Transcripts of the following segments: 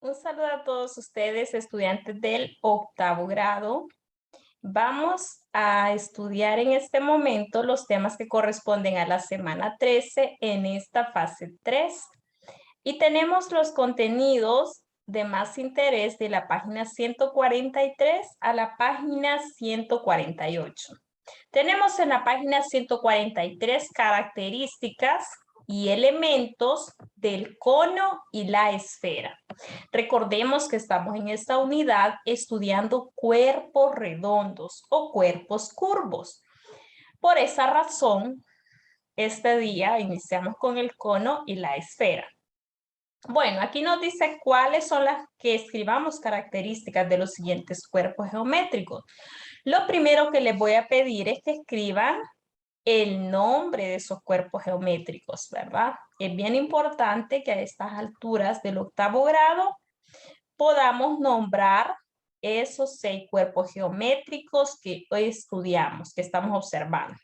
Un saludo a todos ustedes, estudiantes del octavo grado. Vamos a estudiar en este momento los temas que corresponden a la semana 13 en esta fase 3. Y tenemos los contenidos de más interés de la página 143 a la página 148. Tenemos en la página 143 características y elementos del cono y la esfera. Recordemos que estamos en esta unidad estudiando cuerpos redondos o cuerpos curvos. Por esa razón, este día iniciamos con el cono y la esfera. Bueno, aquí nos dice cuáles son las que escribamos características de los siguientes cuerpos geométricos. Lo primero que les voy a pedir es que escriban el nombre de esos cuerpos geométricos, ¿verdad? Es bien importante que a estas alturas del octavo grado podamos nombrar esos 6 cuerpos geométricos que hoy estudiamos, que estamos observando.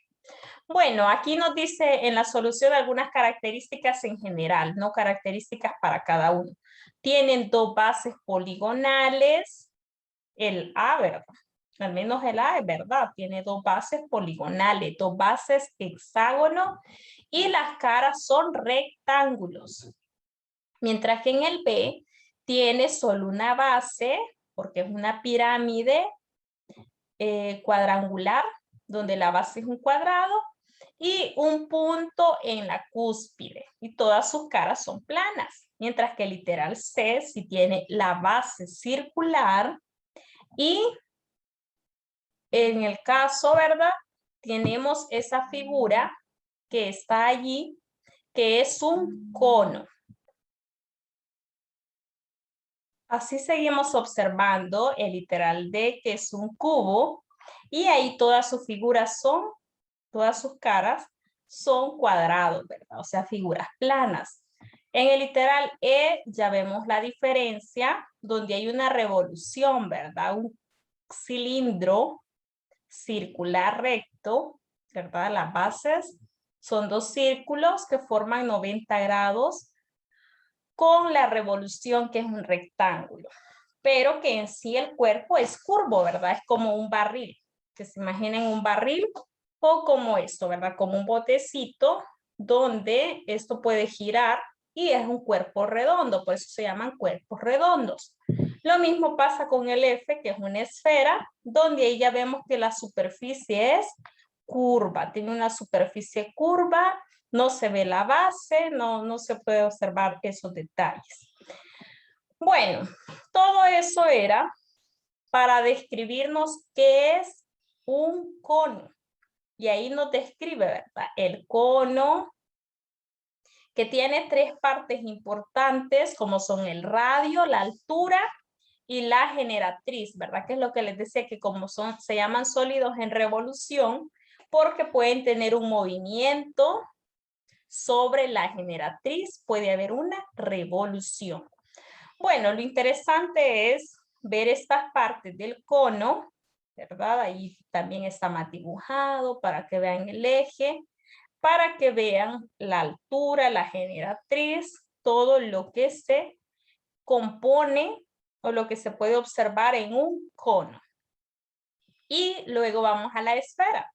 Bueno, aquí nos dice en la solución algunas características en general, no características para cada uno. Tienen 2 bases poligonales, el A, ¿verdad? Al menos el A es verdad, tiene 2 bases poligonales, 2 bases hexágono y las caras son rectángulos. Mientras que en el B tiene solo una base, porque es una pirámide cuadrangular, donde la base es un cuadrado, y un punto en la cúspide, y todas sus caras son planas. Mientras que el literal C sí tiene la base circular, y en el caso, ¿verdad? Tenemos esa figura que está allí, que es un cono. Así seguimos observando el literal D, que es un cubo, y ahí todas sus figuras son, todas sus caras son cuadrados, ¿verdad? O sea, figuras planas. En el literal E ya vemos la diferencia, donde hay una revolución, ¿verdad? Un cilindro circular recto, ¿verdad? Las bases son 2 círculos que forman 90 grados con la revolución, que es un rectángulo, pero que en sí el cuerpo es curvo, ¿verdad? Es como un barril, que se imaginen un barril o como esto, ¿verdad? Como un botecito donde esto puede girar y es un cuerpo redondo, por eso se llaman cuerpos redondos. Lo mismo pasa con el F, que es una esfera, donde ahí ya vemos que la superficie es curva, tiene una superficie curva, no se ve la base, no se puede observar esos detalles. Bueno, todo eso era para describirnos qué es un cono. Y ahí nos describe, ¿verdad? El cono, que tiene 3 partes importantes, como son el radio, la altura y la generatriz, ¿verdad? Que es lo que les decía, que como se llaman sólidos en revolución, porque pueden tener un movimiento sobre la generatriz, puede haber una revolución. Bueno, lo interesante es ver estas partes del cono, ¿verdad? Ahí también está más dibujado para que vean el eje, para que vean la altura, la generatriz, todo lo que se compone o lo que se puede observar en un cono. Y luego vamos a la esfera.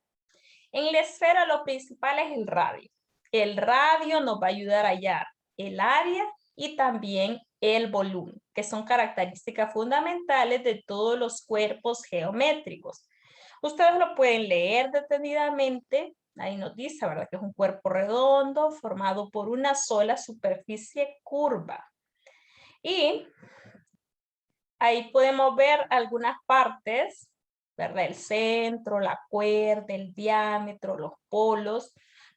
En la esfera lo principal es el radio. El radio nos va a ayudar a hallar el área y también el volumen, que son características fundamentales de todos los cuerpos geométricos. Ustedes lo pueden leer detenidamente. Ahí nos dice, ¿verdad? Que es un cuerpo redondo formado por una sola superficie curva. Y ahí podemos ver algunas partes, ¿verdad? El centro, la cuerda, el diámetro, los polos.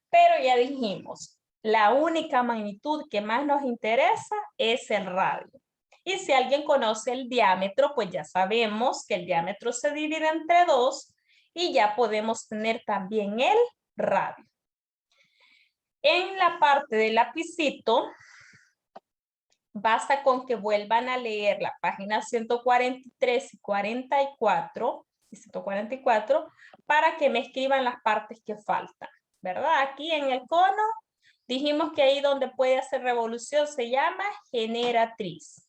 Pero ya dijimos, la única magnitud que más nos interesa es el radio. Y si alguien conoce el diámetro, pues ya sabemos que el diámetro se divide entre 2 y ya podemos tener también el radio. En la parte del lapicito, basta con que vuelvan a leer la página 143 y 44, y 144 para que me escriban las partes que faltan, ¿verdad? Aquí en el cono dijimos que ahí donde puede hacer revolución se llama generatriz.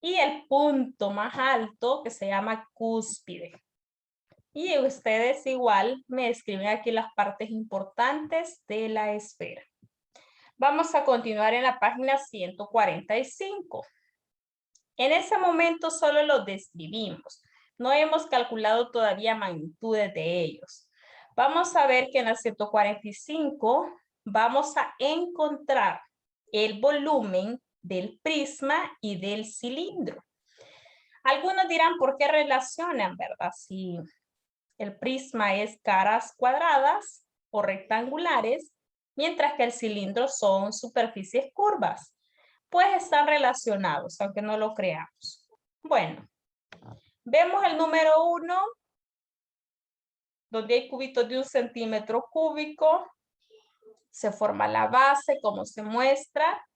y el punto más alto que se llama cúspide. Y ustedes igual me escriben aquí las partes importantes de la esfera. Vamos a continuar en la página 145. En ese momento solo los describimos. No hemos calculado todavía magnitudes de ellos. Vamos a ver que en la 145 vamos a encontrar el volumen del prisma y del cilindro. Algunos dirán, ¿por qué relacionan, verdad? Si el prisma es caras cuadradas o rectangulares, mientras que el cilindro son superficies curvas. Pues están relacionados, aunque no lo creamos. Bueno, vemos el número 1, donde hay cubitos de 1 centímetro cúbico. Se forma la base, como se muestra.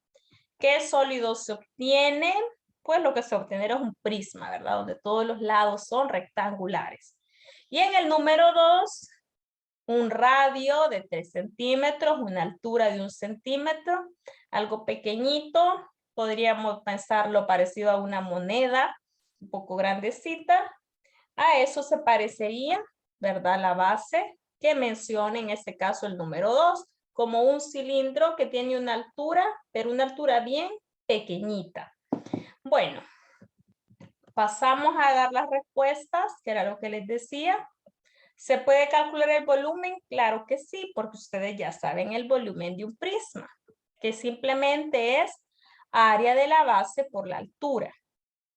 ¿Qué sólido se obtiene? Pues lo que se obtiene es un prisma, ¿verdad? Donde todos los lados son rectangulares. Y en el número 2, un radio de 3 centímetros, una altura de 1 centímetro, algo pequeñito. Podríamos pensarlo parecido a una moneda, un poco grandecita. A eso se parecería, ¿verdad? La base que menciona en este caso el número 2, como un cilindro que tiene una altura, pero una altura bien pequeñita. Bueno, pasamos a dar las respuestas, que era lo que les decía. ¿Se puede calcular el volumen? Claro que sí, porque ustedes ya saben el volumen de un prisma, que simplemente es área de la base por la altura,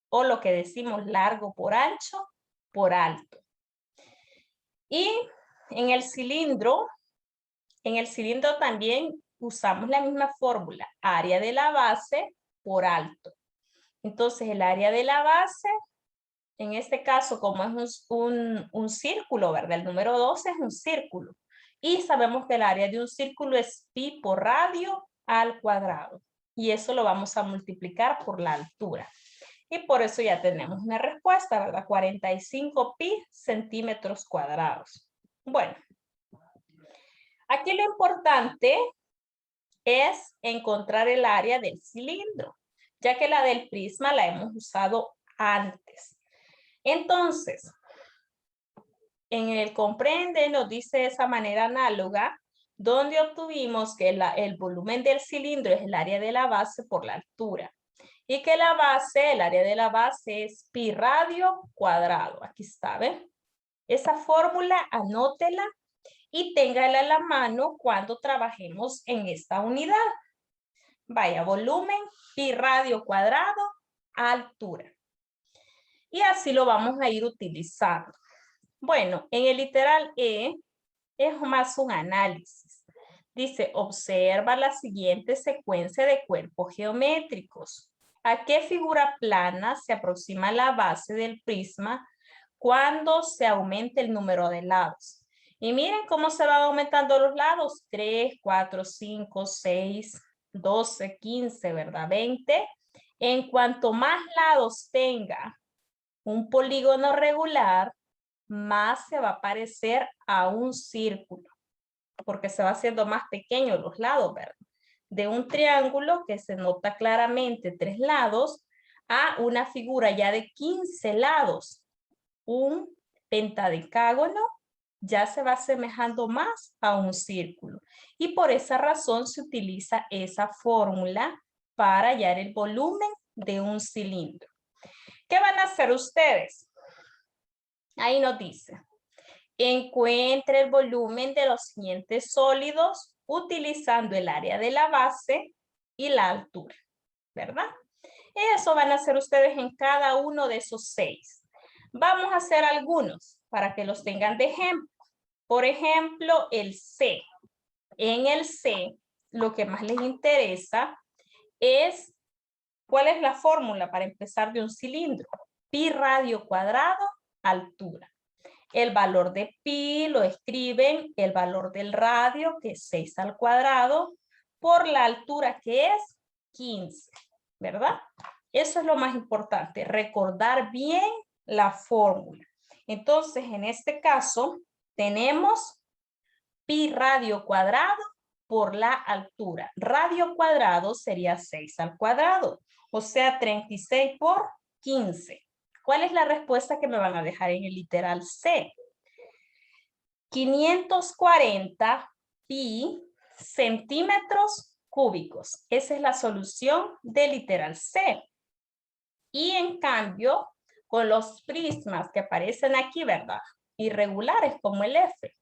o lo que decimos largo por ancho por alto. Y en el cilindro también usamos la misma fórmula, área de la base por alto. Entonces el área de la base, en este caso como es un círculo, ¿verdad? El número 2 es un círculo. Y sabemos que el área de un círculo es pi por radio al cuadrado. Y eso lo vamos a multiplicar por la altura. Y por eso ya tenemos una respuesta, ¿verdad? 45 pi centímetros cuadrados. Bueno, aquí lo importante es encontrar el área del cilindro, ya que la del prisma la hemos usado antes. Entonces, en el comprende nos dice de esa manera análoga, donde obtuvimos que el volumen del cilindro es el área de la base por la altura. Y que la base, el área de la base es pi radio cuadrado. Aquí está, ¿ven? Esa fórmula, anótela y téngala a la mano cuando trabajemos en esta unidad. Vaya, volumen, pi radio cuadrado, altura. Y así lo vamos a ir utilizando. Bueno, en el literal E es más un análisis. Dice, observa la siguiente secuencia de cuerpos geométricos. ¿A qué figura plana se aproxima la base del prisma cuando se aumenta el número de lados? Y miren cómo se van aumentando los lados. 3, 4, 5, 6, 12, 15, ¿verdad? 20. En cuanto más lados tenga un polígono regular, más se va a parecer a un círculo, porque se va haciendo más pequeño los lados, ¿verdad? De un triángulo que se nota claramente 3 lados a una figura ya de 15 lados. Un pentadecágono ya se va asemejando más a un círculo. Y por esa razón se utiliza esa fórmula para hallar el volumen de un cilindro. ¿Qué van a hacer ustedes? Ahí nos dice. Encuentre el volumen de los siguientes sólidos utilizando el área de la base y la altura, ¿verdad? Eso van a hacer ustedes en cada uno de esos 6. Vamos a hacer algunos para que los tengan de ejemplo. Por ejemplo, el C. En el C, lo que más les interesa es cuál es la fórmula para empezar de un cilindro. Pi radio cuadrado, altura. El valor de pi lo escriben el valor del radio, que es 6 al cuadrado, por la altura que es 15, ¿verdad? Eso es lo más importante, recordar bien la fórmula. Entonces, en este caso, tenemos pi radio cuadrado por la altura. Radio cuadrado sería 6 al cuadrado, o sea, 36 por 15. ¿Cuál es la respuesta que me van a dejar en el literal C? 540 pi centímetros cúbicos. Esa es la solución del literal C. Y en cambio, con los prismas que aparecen aquí, ¿verdad? Irregulares como el F.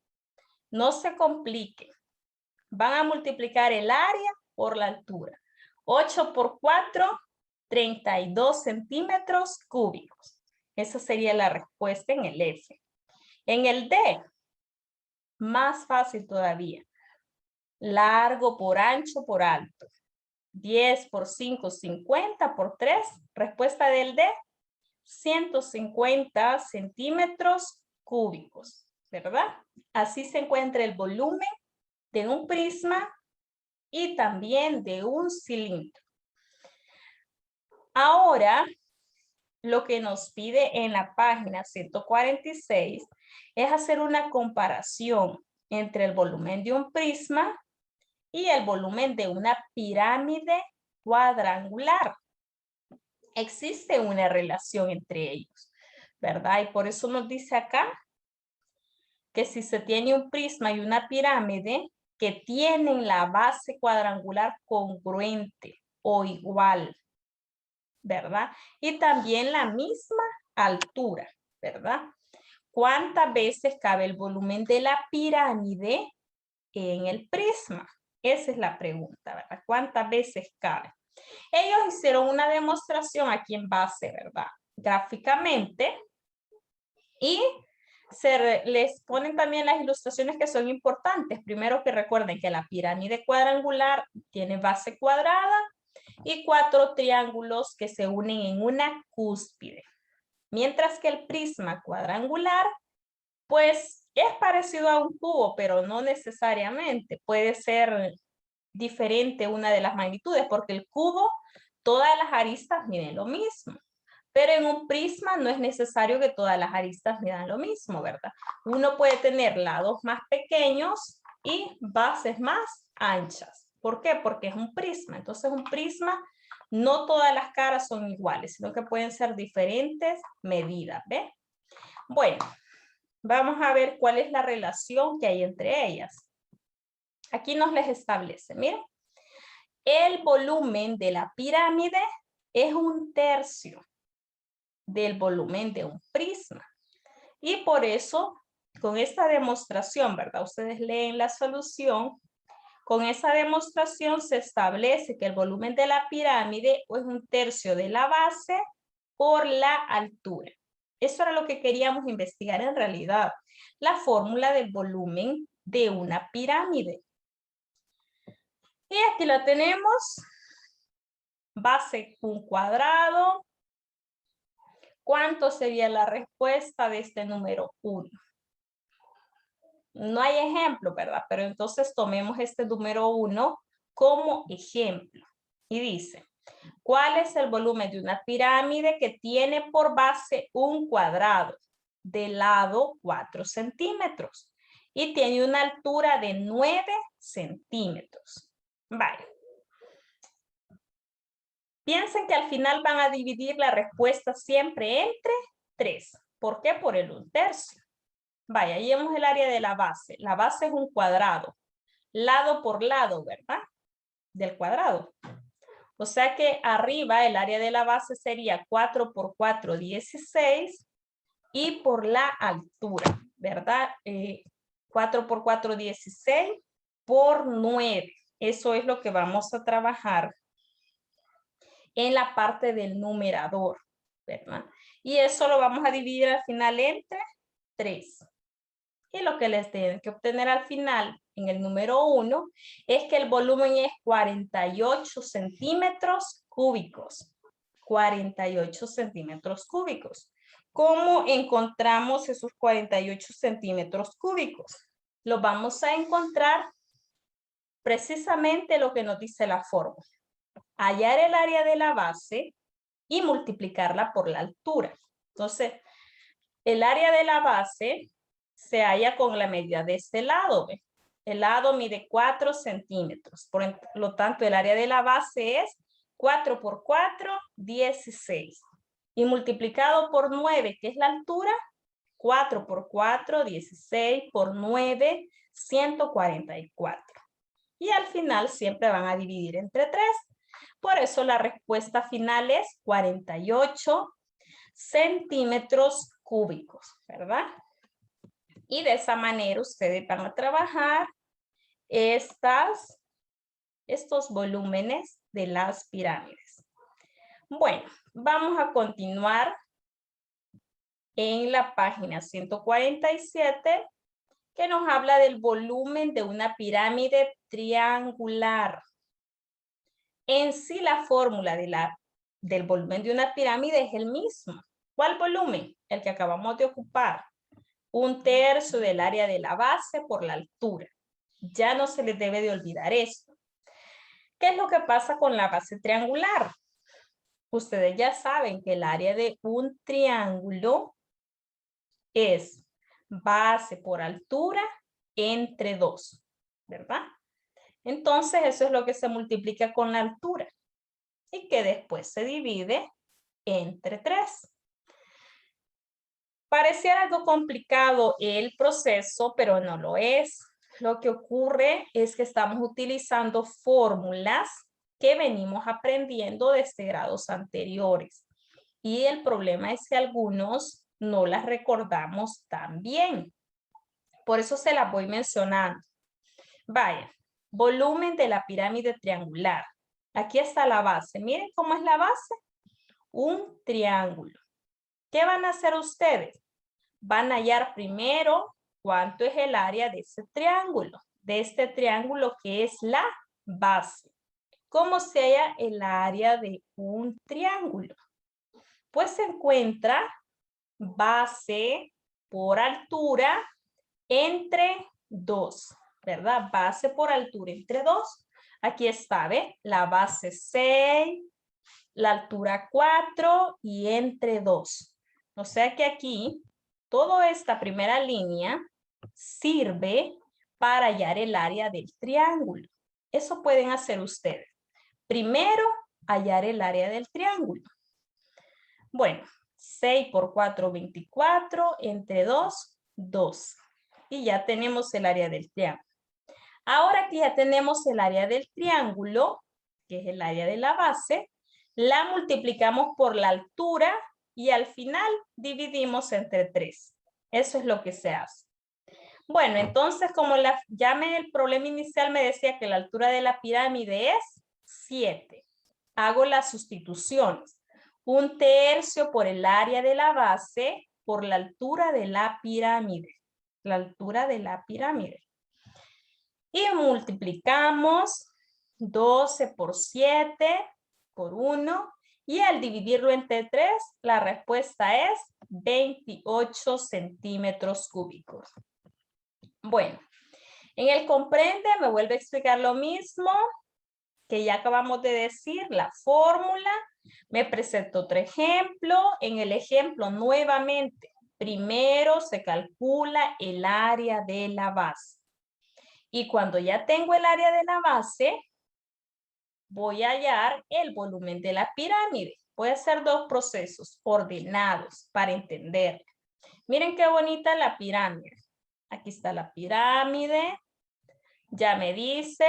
No se compliquen. Van a multiplicar el área por la altura. 8 por 4, 32 centímetros cúbicos. Esa sería la respuesta en el F. En el D, más fácil todavía. Largo por ancho por alto. 10 por 5, 50 por 3. Respuesta del D, 150 centímetros cúbicos, ¿verdad? Así se encuentra el volumen de un prisma y también de un cilindro. Ahora, lo que nos pide en la página 146 es hacer una comparación entre el volumen de un prisma y el volumen de una pirámide cuadrangular. Existe una relación entre ellos, ¿verdad? Y por eso nos dice acá que si se tiene un prisma y una pirámide que tienen la base cuadrangular congruente o igual, ¿verdad? Y también la misma altura, ¿verdad? ¿Cuántas veces cabe el volumen de la pirámide en el prisma? Esa es la pregunta, ¿verdad? ¿Cuántas veces cabe? Ellos hicieron una demostración aquí en base, ¿verdad? Gráficamente. Y les ponen también las ilustraciones que son importantes. Primero que recuerden que la pirámide cuadrangular tiene base cuadrada y 4 triángulos que se unen en una cúspide. Mientras que el prisma cuadrangular, pues es parecido a un cubo, pero no necesariamente. Puede ser diferente una de las magnitudes, porque el cubo, todas las aristas miden lo mismo. Pero en un prisma no es necesario que todas las aristas midan lo mismo, ¿verdad? Uno puede tener lados más pequeños y bases más anchas. ¿Por qué? Porque es un prisma. Entonces, un prisma, no todas las caras son iguales, sino que pueden ser diferentes medidas, ¿ve? Bueno, vamos a ver cuál es la relación que hay entre ellas. Aquí nos les establece, miren. El volumen de la pirámide es 1/3 del volumen de un prisma. Y por eso, con esta demostración, ¿verdad? Ustedes leen la solución. Con esa demostración se establece que el volumen de la pirámide es 1/3 de la base por la altura. Eso era lo que queríamos investigar en realidad. La fórmula del volumen de una pirámide. Y aquí la tenemos. Base un cuadrado. ¿Cuánto sería la respuesta de este número 1? No hay ejemplo, ¿verdad? Pero entonces tomemos este número 1 como ejemplo. Y dice, ¿cuál es el volumen de una pirámide que tiene por base un cuadrado? De lado 4 centímetros. Y tiene una altura de 9 centímetros. Vale. Piensen que al final van a dividir la respuesta siempre entre 3. ¿Por qué? Por el 1/3. Vaya, ahí vemos el área de la base. La base es un cuadrado. Lado por lado, ¿verdad? Del cuadrado. O sea que arriba el área de la base sería 4 por 4, 16. Y por la altura, ¿verdad? 4 por 4, 16 por 9. Eso es lo que vamos a trabajar en la parte del numerador, ¿verdad? Y eso lo vamos a dividir al final entre 3. Y lo que les tienen que obtener al final, en el número 1, es que el volumen es 48 centímetros cúbicos. 48 centímetros cúbicos. ¿Cómo encontramos esos 48 centímetros cúbicos? Los vamos a encontrar precisamente lo que nos dice la fórmula. Hallar el área de la base y multiplicarla por la altura. Entonces, el área de la base se halla con la medida de este lado. ¿Ve? El lado mide 4 centímetros. Por lo tanto, el área de la base es 4 por 4, 16. y multiplicado por 9, que es la altura, 4 por 4, 16 por 9, 144. Y al final siempre van a dividir entre 3. Por eso la respuesta final es 48 centímetros cúbicos, ¿verdad? Y de esa manera ustedes van a trabajar estos volúmenes de las pirámides. Bueno, vamos a continuar en la página 147, que nos habla del volumen de una pirámide triangular. En sí, la fórmula del volumen de una pirámide es el mismo. ¿Cuál volumen? El que acabamos de ocupar. 1/3 del área de la base por la altura. Ya no se les debe de olvidar esto. ¿Qué es lo que pasa con la base triangular? Ustedes ya saben que el área de un triángulo es base por altura entre 2, ¿verdad? Entonces eso es lo que se multiplica con la altura y que después se divide entre 3. Pareciera algo complicado el proceso, pero no lo es. Lo que ocurre es que estamos utilizando fórmulas que venimos aprendiendo desde grados anteriores. Y el problema es que algunos no las recordamos tan bien. Por eso se las voy mencionando. Vaya, volumen de la pirámide triangular. Aquí está la base. Miren cómo es la base. Un triángulo. ¿Qué van a hacer ustedes? Van a hallar primero cuánto es el área de ese triángulo. De este triángulo que es la base. ¿Cómo se halla el área de un triángulo? Pues se encuentra base por altura entre 2, ¿verdad? Base por altura entre 2. Aquí está, ¿ve? La base 6, la altura 4 y entre 2. O sea que aquí, toda esta primera línea sirve para hallar el área del triángulo. Eso pueden hacer ustedes. Primero, hallar el área del triángulo. Bueno, 6 por 4, 24, entre 2, 2. Y ya tenemos el área del triángulo. Ahora que ya tenemos el área del triángulo, que es el área de la base, la multiplicamos por la altura y al final dividimos entre 3. Eso es lo que se hace. Bueno, entonces como ya el problema inicial me decía que la altura de la pirámide es 7. Hago las sustituciones. 1/3 por el área de la base por la altura de la pirámide. La altura de la pirámide. Y multiplicamos 12 por 7 por 1. Y al dividirlo entre 3, la respuesta es 28 centímetros cúbicos. Bueno, en el comprende me vuelve a explicar lo mismo que ya acabamos de decir, la fórmula. Me presento otro ejemplo. En el ejemplo nuevamente, primero se calcula el área de la base. Y cuando ya tengo el área de la base, voy a hallar el volumen de la pirámide. Voy a hacer dos procesos ordenados para entender. Miren qué bonita la pirámide. Aquí está la pirámide. Ya me dice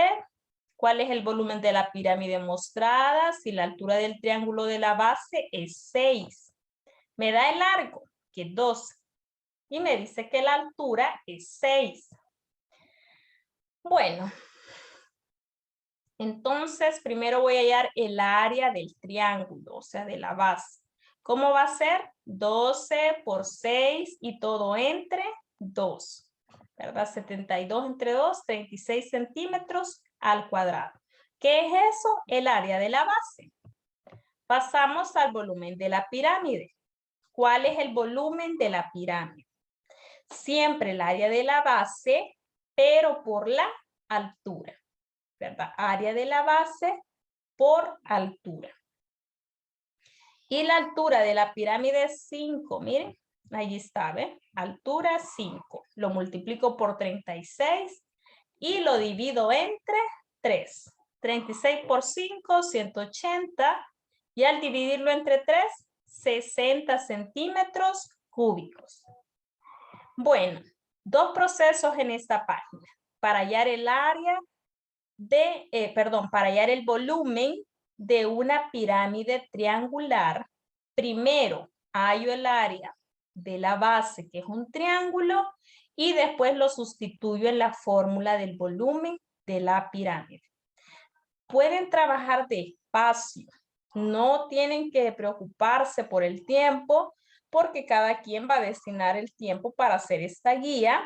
cuál es el volumen de la pirámide mostrada. Si la altura del triángulo de la base es 6. Me da el largo, que es 12. Y me dice que la altura es 6. Bueno, entonces primero voy a hallar el área del triángulo, o sea, de la base. ¿Cómo va a ser? 12 por 6 y todo entre 2. ¿Verdad? 72 entre 2, 36 centímetros al cuadrado. ¿Qué es eso? El área de la base. Pasamos al volumen de la pirámide. ¿Cuál es el volumen de la pirámide? Siempre el área de la base, pero por la altura, ¿verdad? Área de la base por altura. Y la altura de la pirámide es 5, miren, ahí está, ¿ven? Altura 5. Lo multiplico por 36 y lo divido entre 3. 36 por 5, 180. Y al dividirlo entre 3, 60 centímetros cúbicos. Bueno, dos procesos en esta página. Para hallar el área de, para hallar el volumen de una pirámide triangular, primero hallo el área de la base, que es un triángulo, y después lo sustituyo en la fórmula del volumen de la pirámide. Pueden trabajar despacio, no tienen que preocuparse por el tiempo, porque cada quien va a destinar el tiempo para hacer esta guía,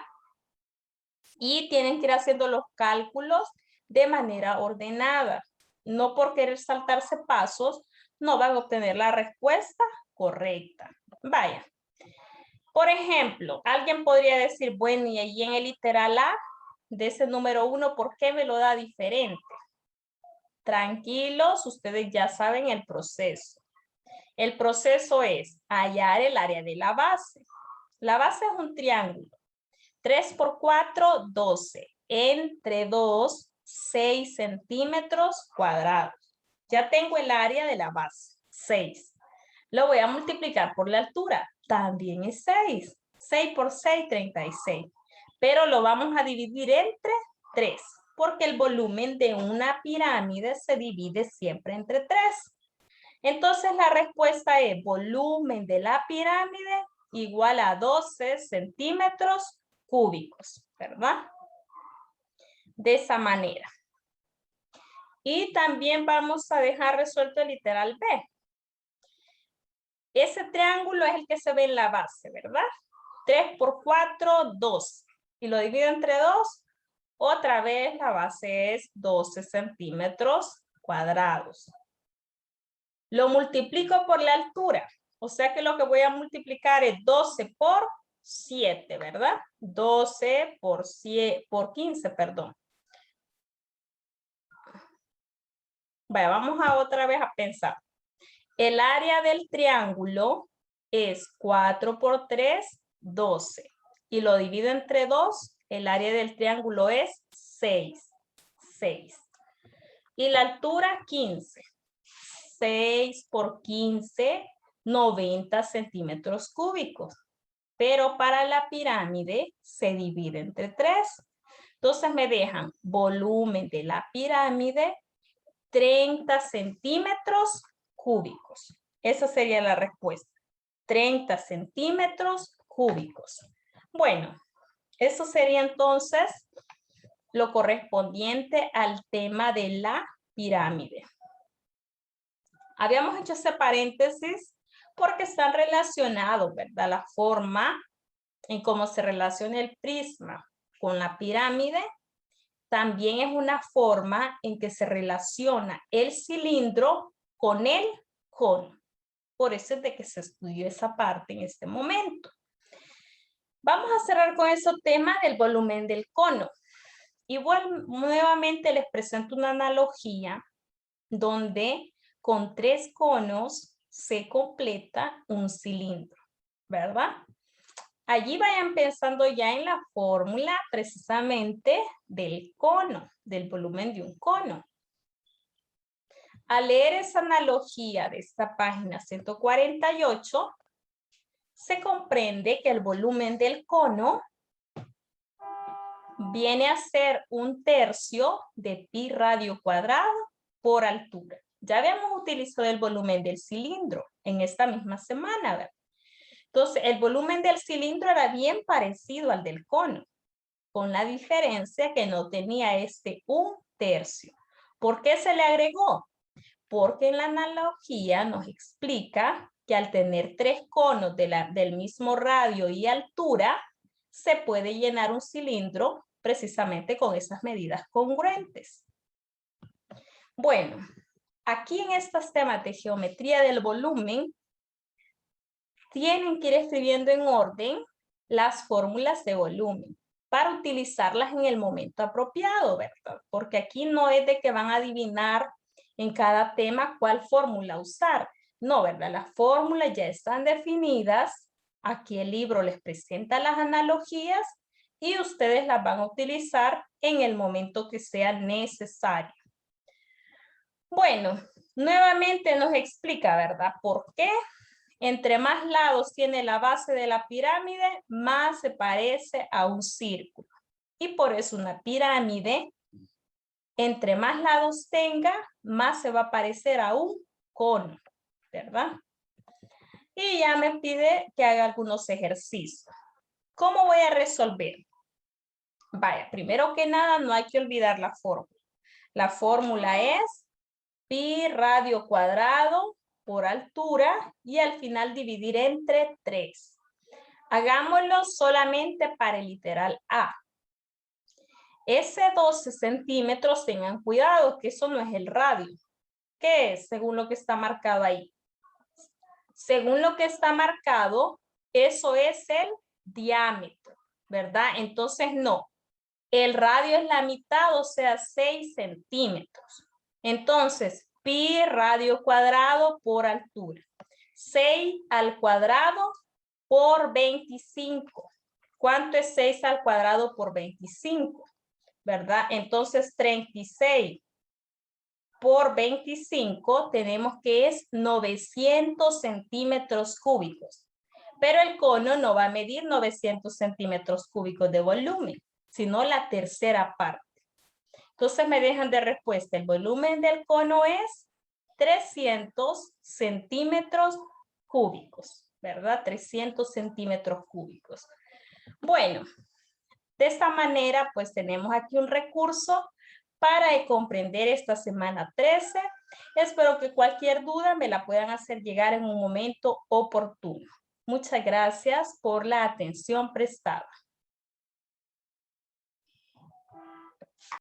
y tienen que ir haciendo los cálculos de manera ordenada. No por querer saltarse pasos, no van a obtener la respuesta correcta. Vaya. Por ejemplo, alguien podría decir, bueno, y allí en el literal A de ese número 1, ¿por qué me lo da diferente? Tranquilos, ustedes ya saben el proceso. El proceso es hallar el área de la base. La base es un triángulo. 3 por 4, 12. Entre 2, 6 centímetros cuadrados. Ya tengo el área de la base, 6. Lo voy a multiplicar por la altura. También es 6. 6 por 6, 36. Pero lo vamos a dividir entre 3. Porque el volumen de una pirámide se divide siempre entre 3. Entonces la respuesta es volumen de la pirámide igual a 12 centímetros cúbicos, ¿verdad? De esa manera. Y también vamos a dejar resuelto el literal B. Ese triángulo es el que se ve en la base, ¿verdad? 3 por 4, 12. Y lo divido entre 2. Otra vez la base es 12 centímetros cuadrados. Lo multiplico por la altura. O sea que lo que voy a multiplicar es 12 por 7, ¿verdad? 12 por 15, perdón. Vaya, vamos a otra vez a pensar. El área del triángulo es 4 por 3, 12. Y lo divido entre 2, el área del triángulo es 6. 6. Y la altura, 15. 6 por 15, 90 centímetros cúbicos. Pero para la pirámide se divide entre 3. Entonces me dejan volumen de la pirámide 30 centímetros cúbicos. Esa sería la respuesta. 30 centímetros cúbicos. Bueno, eso sería entonces lo correspondiente al tema de la pirámide. Habíamos hecho ese paréntesis porque están relacionados, ¿verdad? La forma en cómo se relaciona el prisma con la pirámide también es una forma en que se relaciona el cilindro con el cono. Por eso es de que se estudió esa parte en este momento. Vamos a cerrar con ese tema del volumen del cono. Igual, nuevamente les presento una analogía donde con 3 conos se completa un cilindro, ¿verdad? Allí vayan pensando ya en la fórmula precisamente del cono, del volumen de un cono. Al leer esa analogía de esta página 148, se comprende que el volumen del cono viene a ser 1/3 de pi radio cuadrado por altura. Ya habíamos utilizado el volumen del cilindro en esta misma semana, ¿verdad? Entonces, el volumen del cilindro era bien parecido al del cono, con la diferencia que no tenía este 1/3. ¿Por qué se le agregó? Porque en la analogía nos explica que al tener 3 conos del mismo radio y altura, se puede llenar un cilindro precisamente con esas medidas congruentes. Bueno, aquí en estos temas de geometría del volumen, tienen que ir escribiendo en orden las fórmulas de volumen para utilizarlas en el momento apropiado, ¿verdad? Porque aquí no es de que van a adivinar en cada tema cuál fórmula usar. No, ¿verdad? Las fórmulas ya están definidas. Aquí el libro les presenta las analogías y ustedes las van a utilizar en el momento que sea necesario. Bueno, nuevamente nos explica, ¿verdad? ¿Por qué Entre más lados tiene la base de la pirámide, más se parece a un círculo. Y por eso una pirámide, entre más lados tenga, más se va a parecer a un cono, ¿verdad? Y ya me pide que haga algunos ejercicios. ¿Cómo voy a resolver? Vaya, primero que nada, no hay que olvidar la fórmula. La fórmula es pi radio cuadrado por altura y al final dividir entre 3. Hagámoslo solamente para el literal A. Ese 12 centímetros, tengan cuidado que eso no es el radio. ¿Qué es? Según lo que está marcado ahí. Según lo que está marcado, eso es el diámetro, ¿verdad? Entonces no. El radio es la mitad, o sea, 6 centímetros. Entonces, pi radio cuadrado por altura. 6 al cuadrado por 25. ¿Cuánto es 6 al cuadrado por 25? ¿Verdad? Entonces, 36 por 25 tenemos que es 900 centímetros cúbicos. Pero el cono no va a medir 900 centímetros cúbicos de volumen, sino la tercera parte. Entonces me dejan de respuesta. El volumen del cono es 300 centímetros cúbicos, ¿verdad? 300 centímetros cúbicos. Bueno, de esta manera pues tenemos aquí un recurso para comprender esta semana 13. Espero que cualquier duda me la puedan hacer llegar en un momento oportuno. Muchas gracias por la atención prestada.